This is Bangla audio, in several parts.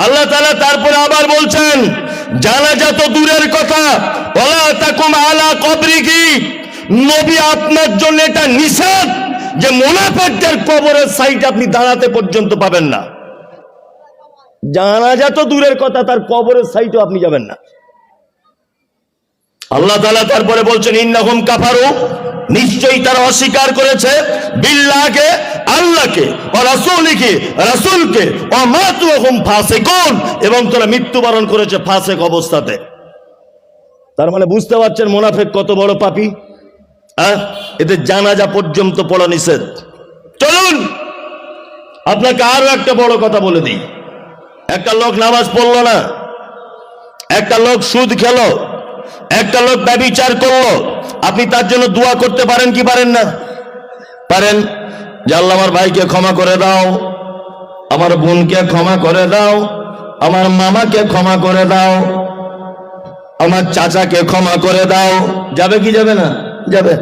আল্লাহ তাআলা তারপরে আবার বলছেন, জানাজা তো দূরের কথা, ওয়ালা তাকুম আলা কবরিহি, নবী আপনার জন্য এটা নিষেধ যে মুনাফিকদের কবরের সাইডে আপনি দাঁড়াতে পর্যন্ত পাবেন না। জানাজা তো দূরের কথা, তার কবরের সাইডেও আপনি যাবেন না। আল্লাহ তাআলা তারপরে বলছেন, ইন্নাহুম কাফারু, নিশ্চয়ই তারা অস্বীকার করেছে, বিল্লাহকে, আল্লাহকে, ও রাসূলিহি, রাসূলকে, ও মাতু হুম ফাসিকুন, এবং তারা মৃত্যুবরণ করেছে ফাসিক অবস্থাতে। তার মানে বুঝতে পারছেন মুনাফিক কত বড় পাপী। এতে জানাজা পর্যন্ত পড়া নিষেধ। চলুন আপনাকে আরো একটা বড় কথা বলে দিই। একটা লোক নামাজ পড়লো না, একটা লোক সুদ খেলো, একটা লোক ব্যভিচার করলো, আপনি তার জন্য দোয়া করতে পারেন কি পারেন না? পারেন। যে আল্লাহ আমার ভাইকে ক্ষমা করে দাও, আমার বোনকে ক্ষমা করে দাও, আমার মামাকে ক্ষমা করে দাও, আমার চাচাকে ক্ষমা করে দাও। যাবে কি যাবে না? যাবে,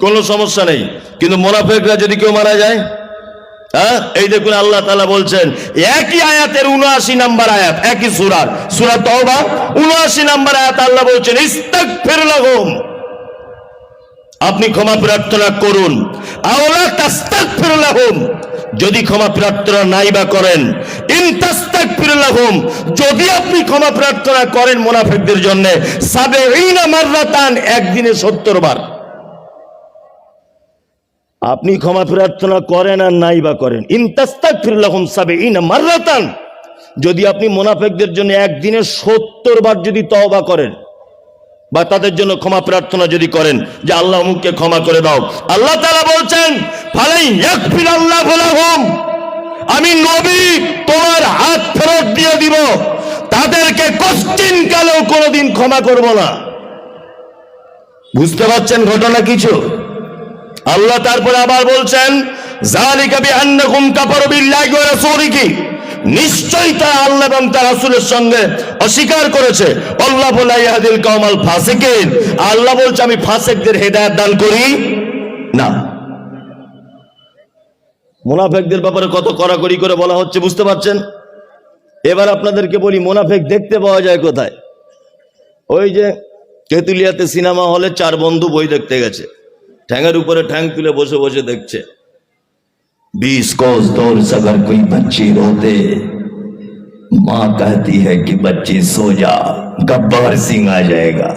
কোনো সমস্যা নেই। কিন্তু মুনাফিকরা যদি কেউ মারা যায়, এই দেখুন আল্লাহ তাআলা বলছেন একই আয়াতের ৭৯ নম্বর আয়াত, একই সূরা তাওবা ৭৯ নম্বর আয়াত, আল্লাহ বলছেন ইস্তাগফির লাহুম, আপনি ক্ষমা প্রার্থনা করুন। আওলা তাস্তাগফির লাহুম, যদি ক্ষমা প্রার্থনা নাই বা করেন, ইন তাস্তাগফির লাহুম, যদি আপনি ক্ষমা প্রার্থনা করেন মুনাফিকদের জন্য, ৭০ মাররাতান, একদিনে ৭০ বার। আপনি ক্ষমা প্রার্থনা করেন আর নাই বা করেন, ইন তাস্তাগফির লাহুম ৭০ মাররাতান, যদি আপনি মুনাফিকদের জন্য একদিনে ৭০ বার যদি তওবা করেন বা তাদের জন্য ক্ষমা প্রার্থনা যদি করেন যে আল্লাহ অমুককে ক্ষমা করে দাও, আল্লাহ তাআলা বলছেন ফালাই ইয়াগফিরাল্লাহু লাহুম, আমি নবী তোমার হাত ফেরত দিয়ে দিব, তাদেরকে কোশ্চিন কালেও কোনোদিন ক্ষমা করব না। বুঝতে পারছেন ঘটনা কিছু? আল্লাহ তারপরে আবার বলছেন যালিকা বিআন্নাকুম কাফারু বিল্লাহি ওয়া রাসূলিহি, নিশ্চয়ই তারা আল্লাহ এবং তার রাসূলের সঙ্গে অস্বীকার করেছে। আল্লাহু লা ইয়াহদিল কওমাল ফাসিকিন, আল্লাহ বলছে আমি ফাসিকদের হেদায়েত দান করি না। মুনাফিকদের ব্যাপারে কত কড়াকড়ি করে বলা হচ্ছে, বুঝতে পারছেন? এবার আপনাদেরকে বলি মুনাফিক দেখতে পাওয়া যায় কোথায়? ওই যে তেতুলিয়াতে সিনেমা হলে 4 বন্ধু বই দেখতে গেছে, ঠ্যাঙের উপরে ঠ্যাং তুলে বসে বসে দেখছে। 20 कोस दूर से अगर कोई बच्ची रोते, माँ कहती है कि बच्ची सो जा, गब्बर सिंह आ जाएगा।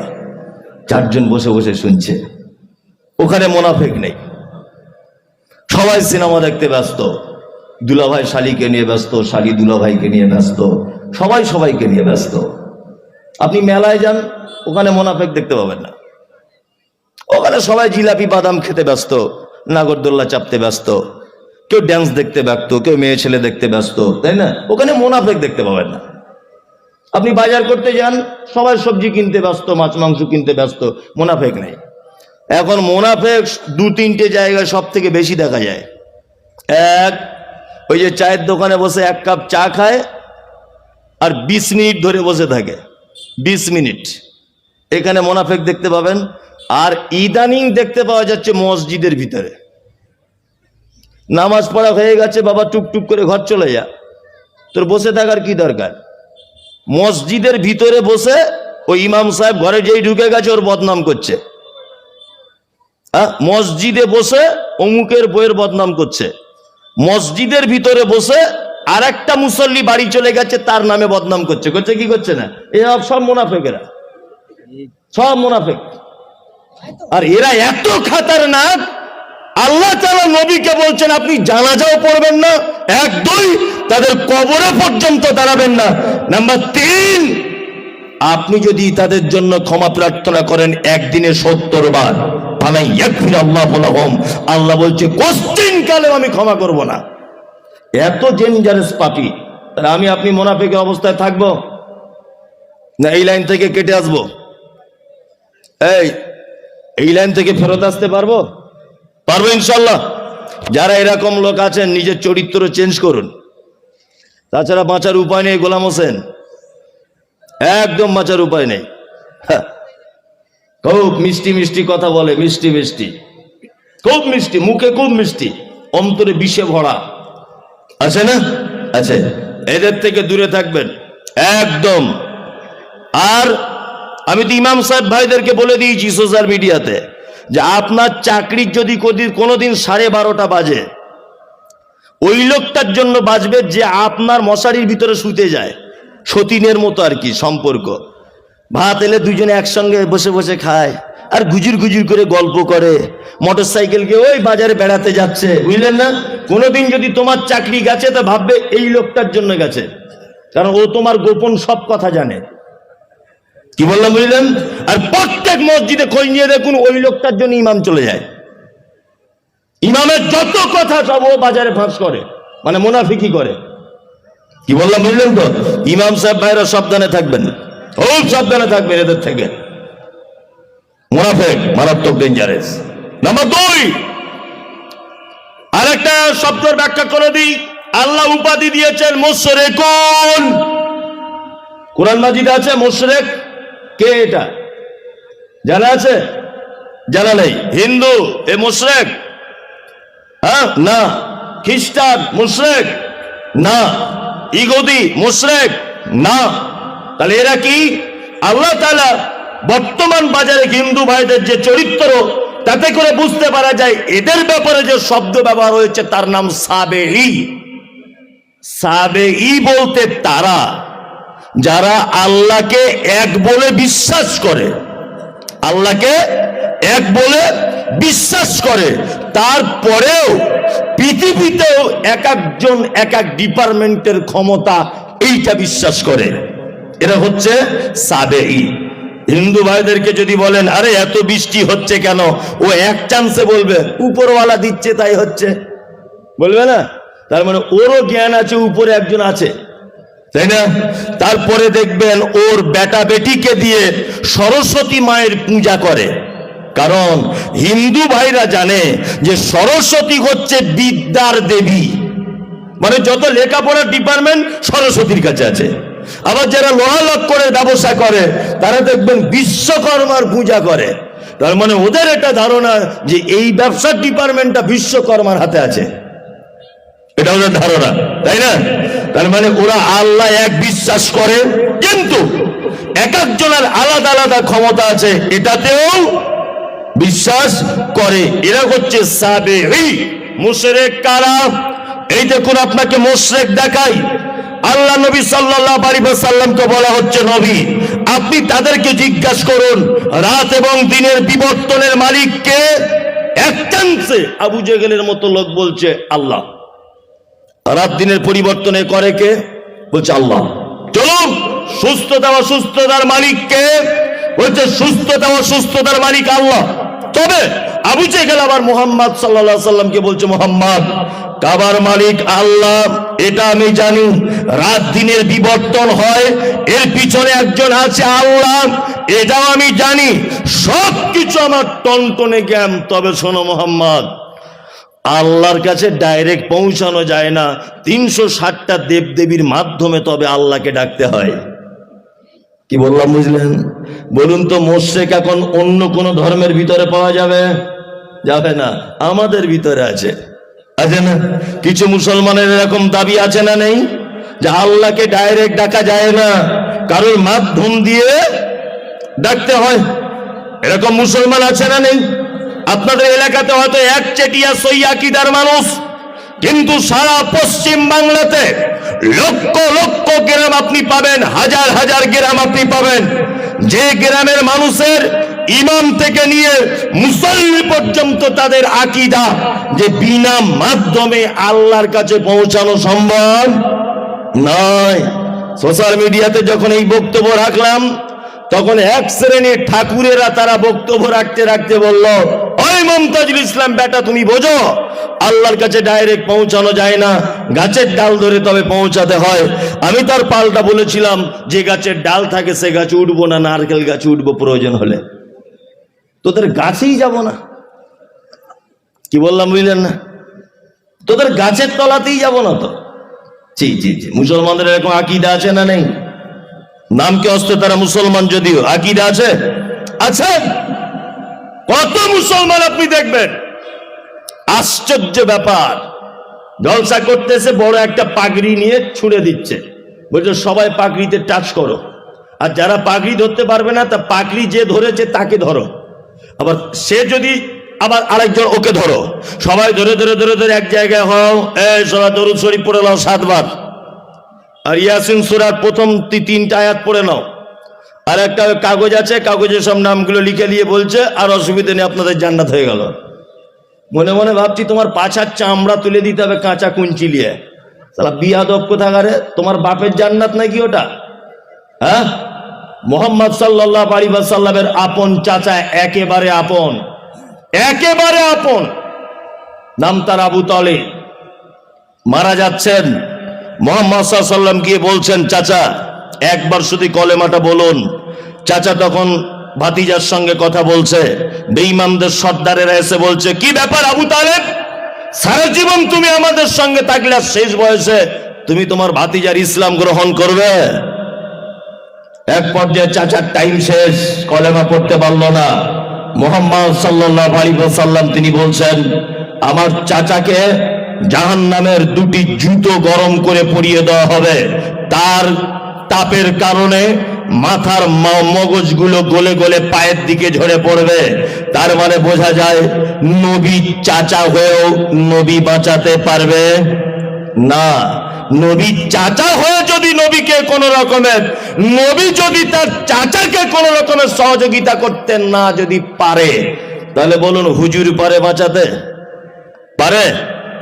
4 জন বসে বসে শুনছে। ওখানে মুনাফিক নেই, সবাই সিনেমা দেখতে ব্যস্ত, দুলাভাই শালিকে নিয়ে ব্যস্ত, শালি দুলাভাইকে নিয়ে ব্যস্ত, সবাই সবাইকে নিয়ে ব্যস্ত। আপনি মেলায় যান, ওখানে মুনাফিক দেখতে পাবেন না। ওখানে সবাই জিলাপি বাদাম খেতে ব্যস্ত, নাগরদোল্লা চাপতে ব্যস্ত, কেউ ড্যান্স দেখতে ব্যস্ত, কেউ মেয়ে ছেলে দেখতে ব্যস্ত, তাই না? ওখানে মুনাফিক দেখতে পাবেন না। আপনি বাজার করতে যান, সবাই সবজি কিনতে ব্যস্ত, মাছ মাংস কিনতে ব্যস্ত, মুনাফিক নেই। এখন মুনাফিক 2-3টে জায়গায় সব থেকে বেশি দেখা যায়। এক, ওই যে চায়ের দোকানে বসে 1 কাপ চা খায় আর 20 মিনিট ধরে বসে থাকে, 20 মিনিট, এখানে মুনাফিক দেখতে পাবেন। আর ইদানিং দেখতে পাওয়া যাচ্ছে মসজিদের ভিতরে, নামাজ পড়া হয়ে গেছে, বাবা টুকটুক করে ঘর চলে যা, তোর বসে থাকার কি দরকার? মসজিদের ভিতরে বসে ওই ইমাম সাহেব ঘরে যেই ঢুকে গেছে ওর বদনাম করছে। মসজিদে বসে অমুকের বইয়ের বদনাম করছে, মসজিদের ভিতরে বসে আর একটা মুসল্লি বাড়ি চলে গেছে তার নামে বদনাম করছে। করছে কি করছে না? এরা সব মুনাফিকেরা, সব মুনাফিক। আর এরা এত খাতারনাক, আল্লাহ তাআলা নবীকে বলছেন আপনি জানাজাও পড়বেন না, 1, 2 তাদের কবরে পর্যন্ত দাঁড়াবেন না। নাম্বার 3, আপনি যদি তাদের জন্য ক্ষমা প্রার্থনা করেন একদিনে 70 বার, আল্লাহ বলছে কোশ্চিন কালেও আমি ক্ষমা করব না। এত ডেঞ্জারাস পাপী। আমি আপনি মুনাফিকের অবস্থায় থাকবো না এই লাইন থেকে কেটে আসবো? এই লাইন থেকে ফেরত আসতে পারবো? পারবো ইনশাল্লাহ। যারা এরকম লোক আছেন নিজের চরিত্র চেঞ্জ করুন, তাছাড়া বাঁচার উপায় নেই। গোলাম হোসেন, একদম বাঁচার উপায় নেই। খুব মিষ্টি মিষ্টি কথা বলে, মিষ্টি মিষ্টি, খুব মিষ্টি, মুখে খুব মিষ্টি, অন্তরে বিষে ভরা, আছে না? আছে। এদের থেকে দূরে থাকবেন একদম। আর আমি তো ইমাম সাহেব ভাইদেরকে বলে দিয়েছি সোশ্যাল মিডিয়াতে যে আপনার চাকরির যদি কোনোদিন 12:30 বাজে, ওই লোকটার জন্য বাজবে যে আপনার মশারির ভিতরে শুতে যায়, সতীনের মতো আর কি সম্পর্ক। ভাত এলে দুজনে একসঙ্গে বসে বসে খায় আর গুজুর গুজুর করে গল্প করে, মোটর সাইকেলকে ওই বাজারে বেড়াতে যাচ্ছে, বুঝলেন না? কোনোদিন যদি তোমার চাকরি গেছে তা ভাববে এই লোকটার জন্য গেছে, কারণ ও তোমার গোপন সব কথা জানে। কি বললাম বুঝলেন? আর প্রত্যেক মসজিদে খোঁজ নিয়ে দেখুন ওই লোকটার জন্য ইমাম চলে যায়। ইমামের যত কথা সব ও বাজারে ফাঁস করে, মানে মুনাফিকি করে। কি বললাম বুঝলেন তো? ইমাম সাহেব ভাইরা সাবধানে থাকবেন, খুব সাবধানে থাকবেন এদের থেকে। মুনাফিক মারাত্মক ডেঞ্জারাস। নাম্বার 2, আরেকটা শব্দের ব্যাখ্যা করে দিই। আল্লাহ উপাধি দিয়েছেন মুশরিকুন। কোরআন মাজিদে আছে মুশরিক কে, এটা জানা আছে? জানা নেই? হিন্দু এ মুশরিক? হ্যাঁ না। খ্রিস্টান মুশরিক না। ইহুদি মুশরিক না। তাহলে এরা কি? আল্লাহ তাআলা বর্তমান বাজারে হিন্দু ভাইদের যে চরিত্র, তাতে করে বুঝতে পারা যায় এদের ব্যাপারে যে শব্দ ব্যবহার হয়েছে তার নাম সাবেঈ। সাবেঈ বলতে তারা যারা আল্লাহকে এক বলে বিশ্বাস করে, আল্লাহকে এক বলে বিশ্বাস করে, তারপরেও পৃথিবীতেও এক একজন এক এক ডিপার্টমেন্টের ক্ষমতা এইটা বিশ্বাস করে, এরা হচ্ছে সাবেঈ। হিন্দু ভাইদেরকে যদি বলেন আরে এত বৃষ্টি হচ্ছে কেন, ও এক চান্সে বলবে উপরওয়ালা দিচ্ছে তাই হচ্ছে, বলবে না? তার মানে ওরও জ্ঞান আছে, উপরে একজন আছে, তাই না? তারপরে দেখবেন ওর বেটা বেটিকে দিয়ে সরস্বতী মায়ের পূজা করে, কারণ হিন্দু ভাইরা জানে যে সরস্বতী হচ্ছে বিদ্যার দেবী, মানে যত লেখাপড়ার ডিপার্টমেন্ট সরস্বতীর কাছে আছে। আবার যারা লোহা লক্করের ব্যবসা করে তারা দেখবেন বিশ্বকর্মার পূজা করে, তার মানে ওদের এটা ধারণা যে এই ব্যবসার ডিপার্টমেন্টটা বিশ্বকর্মার হাতে আছে, এটা ওদের ধারণা, তাই না? তার মানে ওরা আল্লাহ এক বিশ্বাস করে, কিন্তু এক একজনের আলাদা আলাদা ক্ষমতা আছে, এটাতেও বিশ্বাস করে। এরা হচ্ছে সাবেঈ। মুশরিক কারা? এই দেখুন আপনাকে মুশরিক দেখাই। আল্লাহ নবী সাল্লাল্লাহু আলাইহি ওয়াসাল্লামকে বলা হচ্ছে নবী, আপনি তাদেরকে জিজ্ঞাসা করুন রাত এবং দিনের বিবর্তনের মালিক কে? এক চান্সে আবু জেহেলের মতো লোক বলছে আল্লাহ। রাত দিনের পরিবর্তনে করে কে? বলছে আল্লাহ। চলুন সুস্থতা ও সুস্থতার মালিক কে? বলছে সুস্থতা ও সুস্থতার মালিক আল্লাহ। তবে আবু জেহেল আবার মুহাম্মদ সাল্লাল্লাহু আলাইহি ওয়াসাল্লামকে বলছে মুহাম্মদ, কাবার মালিক আল্লাহ এটা আমি জানি, রাত দিনের বিবর্তন হয় এর পিছনে একজন আছে আল্লাহ এটাও আমি জানি, সবকিছু আমার টনটনে জ্ঞান। তবে শোনো মুহাম্মদ, আল্লাহর কাছে ডাইরেক্ট পৌঁছানো যায় না, 360টা দেবদেবীর মাধ্যমে তবে আল্লাহকে ডাকতে হয়। কি বললাম বুঝলেন? বলুন তো মুশরিক এখন অন্য কোন ধর্মের ভিতরে পাওয়া যাবে? যাবে না, আমাদের ভিতরে আছে, আছে না? কিছু মুসলমানের এরকম দাবি আছে না নেই যে আল্লাহকে ডাইরেক্ট ডাকা যায় না, কারোর মাধ্যম দিয়ে ডাকতে হয়? এরকম মুসলমান আছে না নেই? আপনাদের এলাকাতে হয়তো একচেটিয়া সই আকীদার মানুষ, কিন্তু সারা পশ্চিম বাংলাতে লক্ষ লক্ষ গ্রাম আপনি পাবেন, হাজার হাজার গ্রাম আপনি পাবেন, যে গ্রামের মানুষের ইমাম থেকে নিয়ে মুসল্লি পর্যন্ত তাদের আকীদা যে বিনা মাধ্যমে আল্লাহর কাছে পৌঁছানো সম্ভব নয়। সোশ্যাল মিডিয়াতে যখন এই বক্তব্য রাখলাম, তখন এক শ্রেণীর ঠাকুরেরা তারা বক্তব্য রাখতে রাখতে বলল, ওই মুমতাজুল ইসলাম বেটা তুমি বোঝো আল্লাহর কাছে ডাইরেক্ট পৌঁছানো যায় না, গাছের ডাল ধরে তবে পৌঁছাতে হয়। আমি তার পাল্টা বলেছিলাম, যে গাছের ডাল থাকে সে গাছে উঠবো না, নারকেল গাছে উঠবো প্রয়োজন হলে, তোদের গাছেই যাব না। কি বললাম বুঝলেন না? তোদের গাছের তলাতেই যাব না তো। জি জি জি, মুসলমানদের এরকম আকীদা আছে না নেই? নামকে অস্তে তারা মুসলমান, যদিও আকীদা আছে। আচ্ছা, কত মুসলমান আপনি দেখবেন, আশ্চর্য ব্যাপার, জলসা করতেছে, বড় একটা পাগড়ি নিয়ে ছুঁড়ে দিচ্ছে, বলছে সবাই পাগড়িতে টাচ করো, আর যারা পাগড়ি ধরতে পারবে না তা পাগড়ি যে ধরেছে তাকে ধরো, আবার সে যদি আবার আরেকজন ওকে ধরো, সবাই ধরে ধরে ধরে ধরে এক জায়গায় হও, এই সবাই দরুদ শরীফ পড়ে নাও 7 বার, আর ইয়াসিন সূরার প্রথম 3টা আয়াত পড়ে নাও। আর একটা কাগজ আছে, কাগজে সব নামগুলো লিখে দিয়ে বলছে আর অসুবিধা নেই, আপনাদের জান্নাত হয়ে গেল। মনে মনে ভাবছি তোমার পাছার চামড়া তুলে দিতে হবে কাঁচা কুঞ্চি নিয়ে। সালা বিয়াদব কোথাকারে, তোমার বাপের জান্নাত নাকি ওটা? হ্যাঁ, মুহাম্মদ সাল্লাল্লাহু আলাইহি ওয়াসাল্লামের আপন চাচা, একেবারে আপন, একেবারে আপন, নাম তার আবু তালিব, মারা যাচ্ছেন। মুহাম্মদ সাল্লাল্লাহু আলাইহি ওয়াসাল্লাম গিয়ে বলছেন, চাচা একবার শুধু কলেমাটা বলুন। চাচা তখন ভাতিজার সঙ্গে কথা বলছে, বেঈমানদের সর্দারেরা এসে বলছে, কি ব্যাপার আবু তালেব, সারা জীবন তুমি আমাদের সঙ্গে থাকলে আর শেষ বয়সে তুমি তোমার ভাতিজার ইসলাম গ্রহণ করবে? এক পর্যায়ে চাচার টাইম শেষ, কলেমা পড়তে পারল না। মুহাম্মদ সাল্লাল্লাহু আলাইহি ওয়াসাল্লাম তিনি বলছেন, আমার চাচাকে জাহান্নামের 2টি জুতো গরম করে পরিয়ে দেওয়া হবে, তার তাপের কারণে মাথার মগজগুলো গলে গলে পায়ের দিকে ঝরে পড়বে। তার মানে বোঝা যায় নবী চাচা হয়েও নবী বাঁচাতে পারবে না। নবী চাচা হয়ে যদি নবীকে কোন রকমের, নবী যদি তার চাচাকে কোন রকমের সহযোগিতা করতে না যদি পারে, তাহলে বলুন হুজুর পারে বাঁচাতে? পারে?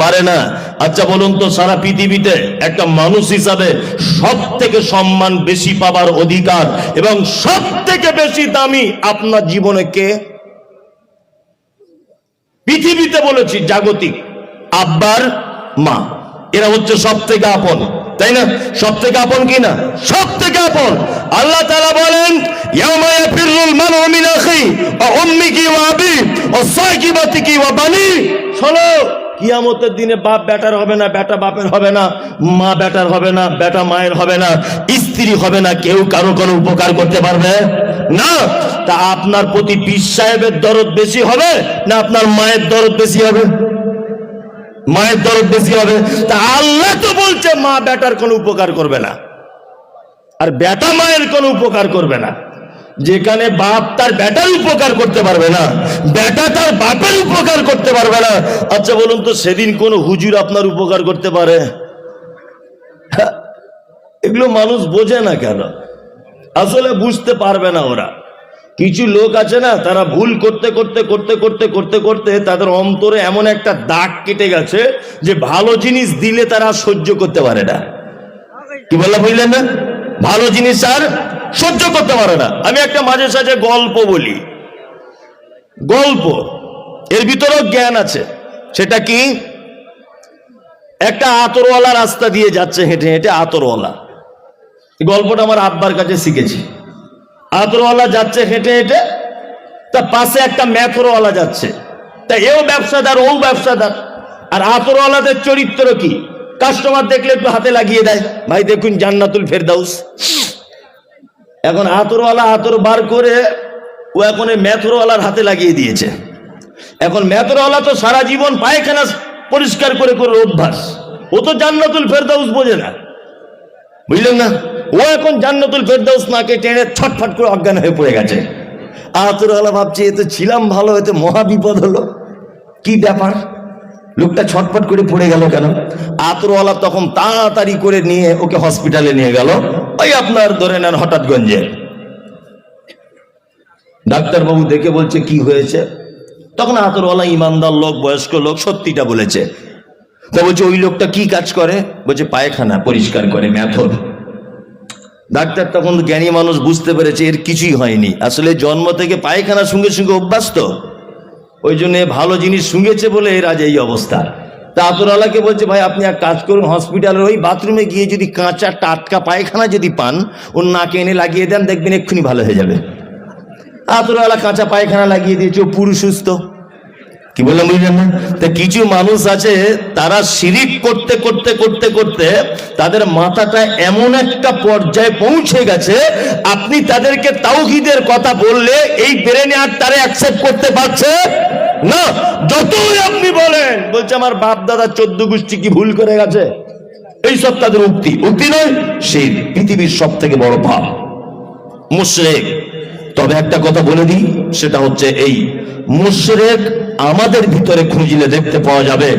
পারে না। আচ্ছা বলুন তো, সারা পৃথিবীতে একটা মানুষ হিসাবে সব থেকে সম্মান বেশি পাবার অধিকার এবং সব থেকে বেশি দামি আপনার জীবনে কে? পৃথিবীতে বলেছি জাগতিক, আব্বার মা, এরা হচ্ছে সব থেকে আপন, তাই না? সব থেকে আপন কি না? সব থেকে আপন। আল্লাহ তাআলা বলেন, ইয়াউমা ইয়াফিরুল মারউ মিন আখিহি ওয়া উম্মিহি ওয়া আবিহি ওয়া সাহিবাতিহি ওয়া বানি। শোনো, কিয়ামতের দিনে বাপ বেটার হবে না, বেটা বাপের হবে না, মা বেটার হবে না, বেটা মায়ের হবে না, স্ত্রী হবে না, কেউ কারো কোনো উপকার করতে পারবে না। তা আপনার প্রতি পীর সাহেবের দরদ বেশি হবে না আপনার মায়ের দরদ বেশি হবে? মায়ের দরদ বেশি হবে। তা আল্লাহ তো বলছে মা বেটার কোনো উপকার করবে না, আর বেটা মায়ের কোনো উপকার করবে না। যেখানে বাপ তার বেটার উপকার করতে পারবে না, বেটা তার বাপের উপকার করতে পারবে না, আচ্ছা বলুন তো সেদিন কোন হুজুর আপনার উপকার করতে পারে? এগুলো মানুষ বোঝে না কেন? আসলে বুঝতে পারবে না ওরা। কিছু লোক আছে না, তারা ভুল করতে করতে করতে করতে করতে করতে তাদের অন্তরে এমন একটা দাগ কেটে গেছে যে ভালো জিনিস দিলে তারা সহ্য করতে পারে না। কি বললাম বুঝলেন না? ভালো জিনিস আর সহ্য করতে পারে না। আমি একটা মাঝে সাঝে গল্প বলি, গল্প এর ভিতরেও জ্ঞান আছে। সেটা কি? একটা আতরওয়ালা রাস্তা দিয়ে যাচ্ছে হেঁটে হেঁটে, আতরওয়ালা, গল্পটা আমার আব্বার কাছে শিখেছি। আতরওয়ালা যাচ্ছে হেঁটে হেঁটে, তার পাশে একটা মেথরওয়ালা যাচ্ছে, তা এও ব্যবসাদার ও ব্যবসাদার। আর আতরওয়ালাদের চরিত্র কি? কাস্টমার দেখলে একটু হাতে লাগিয়ে দেয়, ভাই দেখুন জান্নাতুল ফেরদাউস। এখন আতরওয়ালা আতর বার করে ও এখন মেথরওয়ালার হাতে লাগিয়ে দিয়েছে। এখন মেথরওয়ালা তো সারা জীবন পায়খানা পরিষ্কার করে করে অভ্যাস, ও তো জান্নাতুল ফেরদাউস বোঝে না, বুঝলেন না? ও এখন জান্নাতুল ফেরদাউস নাকে টেনে ছটফট করে অজ্ঞান হয়ে পড়ে গেছে। আতরওয়ালা ভাবছে এ তো ছিলাম ভালো, এতে মহা বিপদ হলো, কি ব্যাপার, লোকটা ছটফট করে পড়ে গেল কেন? আতরওয়ালা তখন তাড়াতাড়ি করে নিয়ে ওকে হসপিটালে নিয়ে গেল, ওই আপনার ধরে নেন হঠাৎগঞ্জে। ডাক্তারবাবু দেখে বলছে কি হয়েছে? তখন আতরওয়ালা ইমানদার লোক, বয়স্ক লোক, সত্যিটা বলেছে। তো বলছে ওই লোকটা কি কাজ করে? বলছে পায়খানা পরিষ্কার করে, মেথর। ডাক্তার তখন জ্ঞানী মানুষ বুঝতে পেরেছে এর কিছুই হয়নি, আসলে জন্ম থেকে পায়খানা সঙ্গে সঙ্গে অভ্যাস, তো ওই জন্য ভালো জিনিস শুঙেছে বলে এর আজ এই অবস্থা। তা আতরওয়ালাকে বলছে ভাই আপনি এক কাজ করুন, হসপিটালের ওই বাথরুমে গিয়ে যদি কাঁচা টাটকা পায়খানা যদি পান, ওর নাকে এনে লাগিয়ে দেন, দেখবেন এক্ষুনি ভালো হয়ে যাবে। আতরওয়ালা কাঁচা পায়খানা লাগিয়ে দিয়েছে, ও পুরো সুস্থ। কি বললাম বুঝলেন না? তা কিছু মানুষ আছে তারা শিরিক করতে করতে করতে করতে তাদের মাথাটা এমন একটা পর্যায়ে পৌঁছে গেছে, আপনি তাদেরকে তাওহীদের কথা বললে এই ব্রেনে আর তারা অ্যাকসেপ্ট করতে পারছে না, যতই আপনি বলেন বলছে আমার বাপ দাদা 14 গোষ্ঠী কি ভুল করে গেছে, এইসব তাদের উক্তি নয়, সেই পৃথিবীর সব থেকে বড় পাপ মুশরিক। তবে একটা কথা বলে দিই, সেটা হচ্ছে এই মুশরিক আমাদের ভিতরে খুঁজলে দেখতে পাওয়া যাবে।